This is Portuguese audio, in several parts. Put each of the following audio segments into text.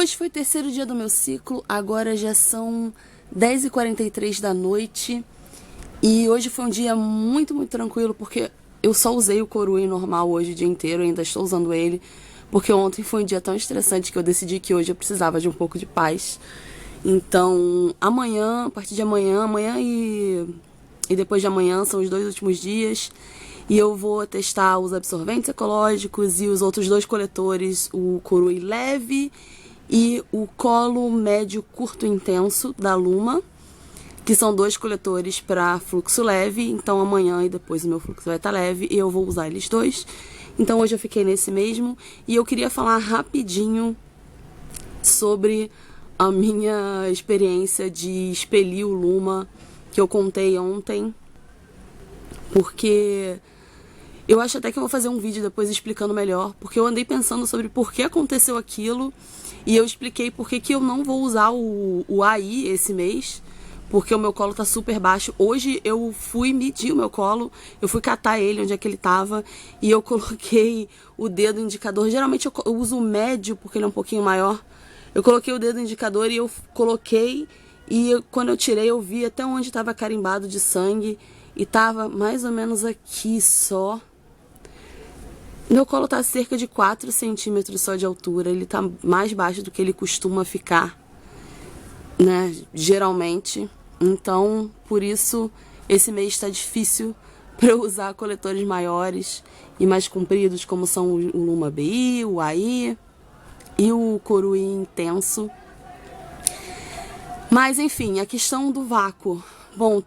Hoje foi o terceiro dia do meu ciclo, agora já são 10h43 da noite. E hoje foi um dia muito tranquilo, porque eu só usei o Corui normal hoje o dia inteiro, ainda estou usando ele, porque ontem foi um dia tão estressante que eu decidi que hoje eu precisava de um pouco de paz. Então, amanhã, a partir de amanhã e depois de amanhã são os 2 últimos dias. E eu vou testar os absorventes ecológicos e os outros 2 coletores, o Corui leve e o colo médio curto intenso da Luma, que são 2 coletores para fluxo leve. Então amanhã e depois o meu fluxo vai estar leve e eu vou usar eles 2. Então hoje eu fiquei nesse mesmo. E eu queria falar rapidinho sobre a minha experiência de expelir o Luma, que eu contei ontem, porque eu acho até que eu vou fazer um vídeo depois explicando melhor, porque eu andei pensando sobre por que aconteceu aquilo, e eu expliquei por que eu não vou usar o AI esse mês, porque o meu colo tá super baixo. Hoje eu fui medir o meu colo, eu fui catar ele, onde é que ele tava, e eu coloquei o dedo indicador. Geralmente eu uso o médio, porque ele é um pouquinho maior. Eu coloquei o dedo indicador e eu coloquei, e quando eu tirei eu vi até onde estava carimbado de sangue, e tava mais ou menos aqui só. Meu colo tá a cerca de 4 centímetros só de altura, ele tá mais baixo do que ele costuma ficar, né, geralmente. Então, por isso, esse mês está difícil para eu usar coletores maiores e mais compridos, como são o Luma BI, o AI e o Corui Intenso. Mas, enfim, a questão do vácuo. Bom,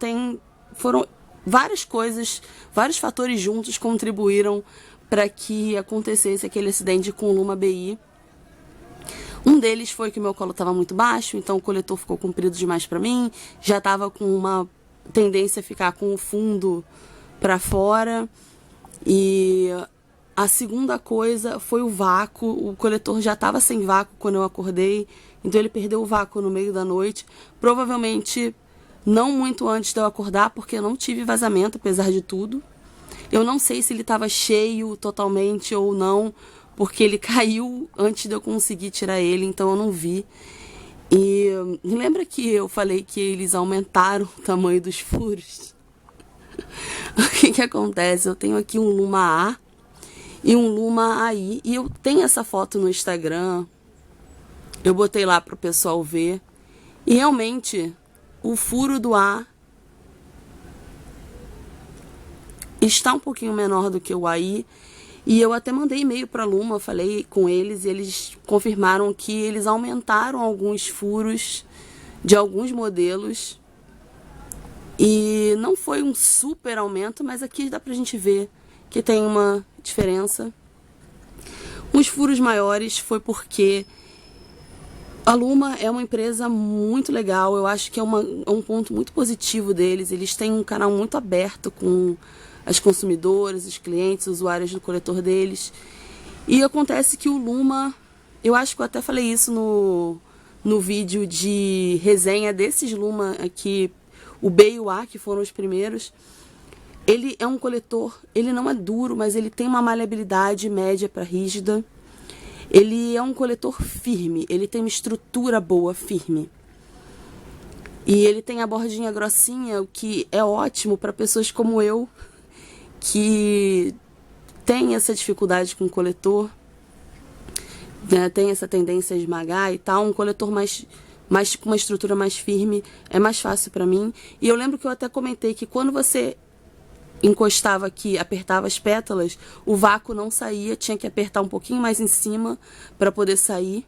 foram várias coisas, vários fatores juntos contribuíram para que acontecesse aquele acidente com o Luma BI. Um deles foi que o meu colo estava muito baixo, então o coletor ficou comprido demais para mim, já estava com uma tendência a ficar com o fundo para fora. E a segunda coisa foi o vácuo. O coletor já estava sem vácuo quando eu acordei, então ele perdeu o vácuo no meio da noite, provavelmente não muito antes de eu acordar, porque eu não tive vazamento, apesar de tudo. Eu não sei se ele estava cheio totalmente ou não, porque ele caiu antes de eu conseguir tirar ele, então eu não vi. E lembra que eu falei que eles aumentaram o tamanho dos furos? O que acontece? Eu tenho aqui um Luma A e um Luma AI, e eu tenho essa foto no Instagram, eu botei lá para o pessoal ver, e realmente o furo do A está um pouquinho menor do que o AI, e eu até mandei e-mail para a Luma, falei com eles, e eles confirmaram que eles aumentaram alguns furos de alguns modelos, e não foi um super aumento, mas aqui dá pra gente ver que tem uma diferença. Os furos maiores foi porque a Luma é uma empresa muito legal, eu acho que é um ponto muito positivo deles. Eles têm um canal muito aberto com as consumidoras, os clientes, os usuários do coletor deles. E acontece que o Luma, eu acho que eu até falei isso no vídeo de resenha desses Luma aqui, o B e o A, que foram os primeiros. Ele é um coletor, ele não é duro, mas ele tem uma maleabilidade média para rígida. Ele é um coletor firme, ele tem uma estrutura boa, firme. E ele tem a bordinha grossinha, o que é ótimo para pessoas como eu, que tem essa dificuldade com o coletor, né, tem essa tendência a esmagar e tal. Um coletor mais com uma estrutura mais firme é mais fácil para mim. E eu lembro que eu até comentei que quando você encostava aqui, apertava as pétalas, o vácuo não saía, tinha que apertar um pouquinho mais em cima para poder sair,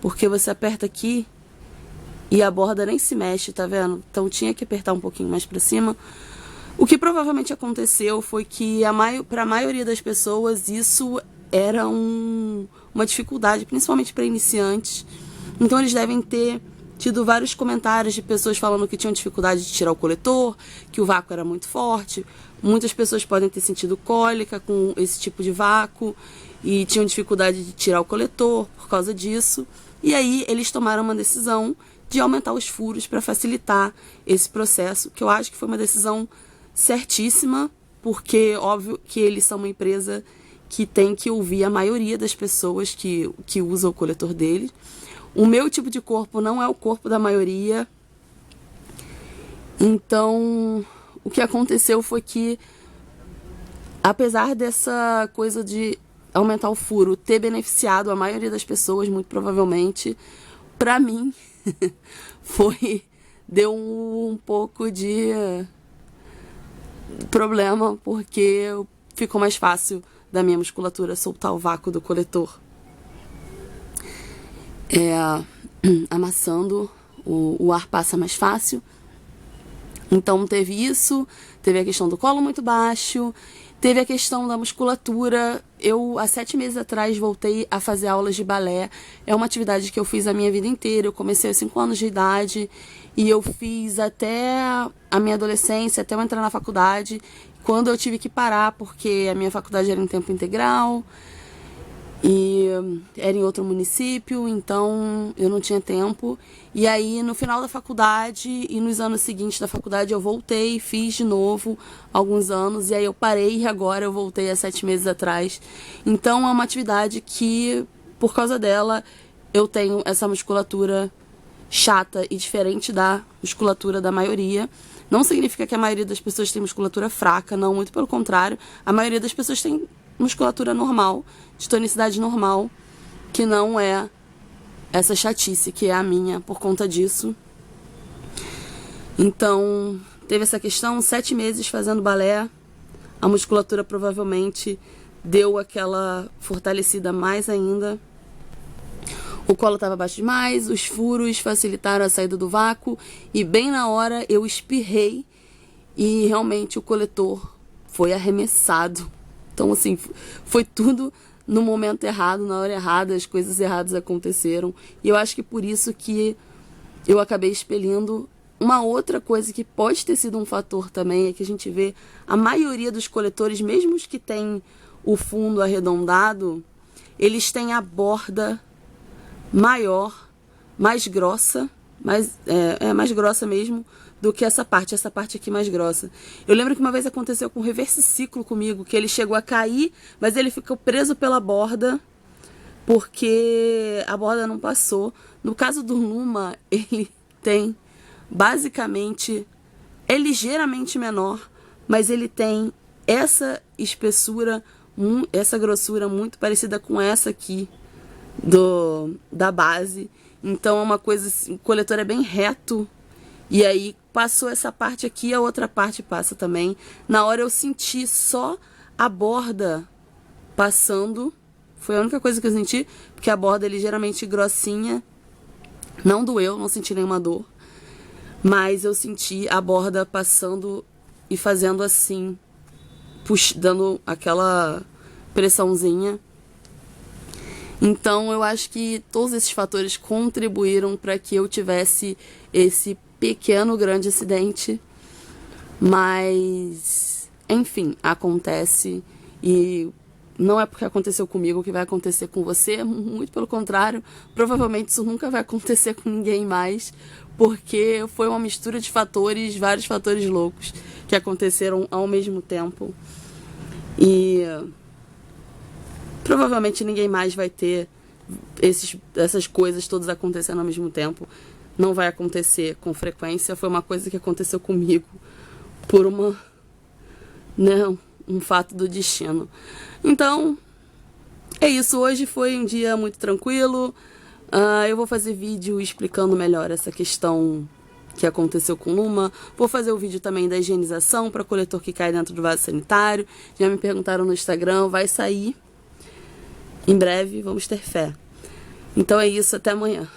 porque você aperta aqui e a borda nem se mexe, tá vendo? Então tinha que apertar um pouquinho mais para cima. O que provavelmente aconteceu foi que para a maioria das pessoas isso era uma dificuldade, principalmente para iniciantes. Então eles devem ter tido vários comentários de pessoas falando que tinham dificuldade de tirar o coletor, que o vácuo era muito forte. Muitas pessoas podem ter sentido cólica com esse tipo de vácuo e tinham dificuldade de tirar o coletor por causa disso. E aí eles tomaram uma decisão de aumentar os furos para facilitar esse processo, que eu acho que foi uma decisão certíssima, porque óbvio que eles são uma empresa que tem que ouvir a maioria das pessoas que usa o coletor dele. O meu tipo de corpo não é o corpo da maioria. Então, o que aconteceu foi que, apesar dessa coisa de aumentar o furo ter beneficiado a maioria das pessoas, muito provavelmente, pra mim, deu um pouco de problema, porque ficou mais fácil da minha musculatura soltar o vácuo do coletor. Amassando, o ar passa mais fácil. Então teve isso, teve a questão do colo muito baixo, teve a questão da musculatura. Eu, há 7 meses atrás, voltei a fazer aulas de balé. É uma atividade que eu fiz a minha vida inteira. Eu comecei aos 5 anos de idade e eu fiz até a minha adolescência, até eu entrar na faculdade, quando eu tive que parar porque a minha faculdade era em tempo integral e era em outro município, então eu não tinha tempo. E aí, no final da faculdade e nos anos seguintes da faculdade, eu voltei, fiz de novo alguns anos, e aí eu parei e agora eu voltei há 7 meses atrás. Então é uma atividade que, por causa dela, eu tenho essa musculatura chata e diferente da musculatura da maioria. Não significa que a maioria das pessoas tem musculatura fraca, não, muito pelo contrário. A maioria das pessoas tem musculatura normal, de tonicidade normal, que não é essa chatice que é a minha por conta disso. Então, teve essa questão, 7 meses fazendo balé, a musculatura provavelmente deu aquela fortalecida mais ainda. O colo estava baixo demais, os furos facilitaram a saída do vácuo e bem na hora eu espirrei e realmente o coletor foi arremessado. Então, assim, foi tudo no momento errado, na hora errada, as coisas erradas aconteceram. E eu acho que por isso que eu acabei expelindo. Uma outra coisa que pode ter sido um fator também é que a gente vê a maioria dos coletores, mesmo os que têm o fundo arredondado, eles têm a borda maior, mais grossa, mais grossa mesmo, do que essa parte aqui mais grossa. Eu lembro que uma vez aconteceu com o reverse ciclo comigo, que ele chegou a cair, mas ele ficou preso pela borda, porque a borda não passou. No caso do Numa, ele tem, basicamente, é ligeiramente menor, mas ele tem essa espessura, essa grossura muito parecida com essa aqui, da base. Então é uma coisa assim, o coletor é bem reto, e aí passou essa parte aqui, a outra parte passa também. Na hora eu senti só a borda passando, foi a única coisa que eu senti, porque a borda é ligeiramente grossinha, não doeu, não senti nenhuma dor, mas eu senti a borda passando e fazendo assim, dando aquela pressãozinha. Então eu acho que todos esses fatores contribuíram para que eu tivesse esse pequeno, grande acidente, mas enfim, acontece, e não é porque aconteceu comigo que vai acontecer com você, muito pelo contrário, provavelmente isso nunca vai acontecer com ninguém mais, porque foi uma mistura de fatores, vários fatores loucos que aconteceram ao mesmo tempo, e provavelmente ninguém mais vai ter essas coisas todas acontecendo ao mesmo tempo. Não vai acontecer com frequência. Foi uma coisa que aconteceu comigo por um fato do destino. Então, é isso. Hoje foi um dia muito tranquilo. Eu vou fazer vídeo explicando melhor essa questão que aconteceu com Numa. Vou fazer o vídeo também da higienização para coletor que cai dentro do vaso sanitário. Já me perguntaram no Instagram. Vai sair em breve. Vamos ter fé. Então é isso. Até amanhã.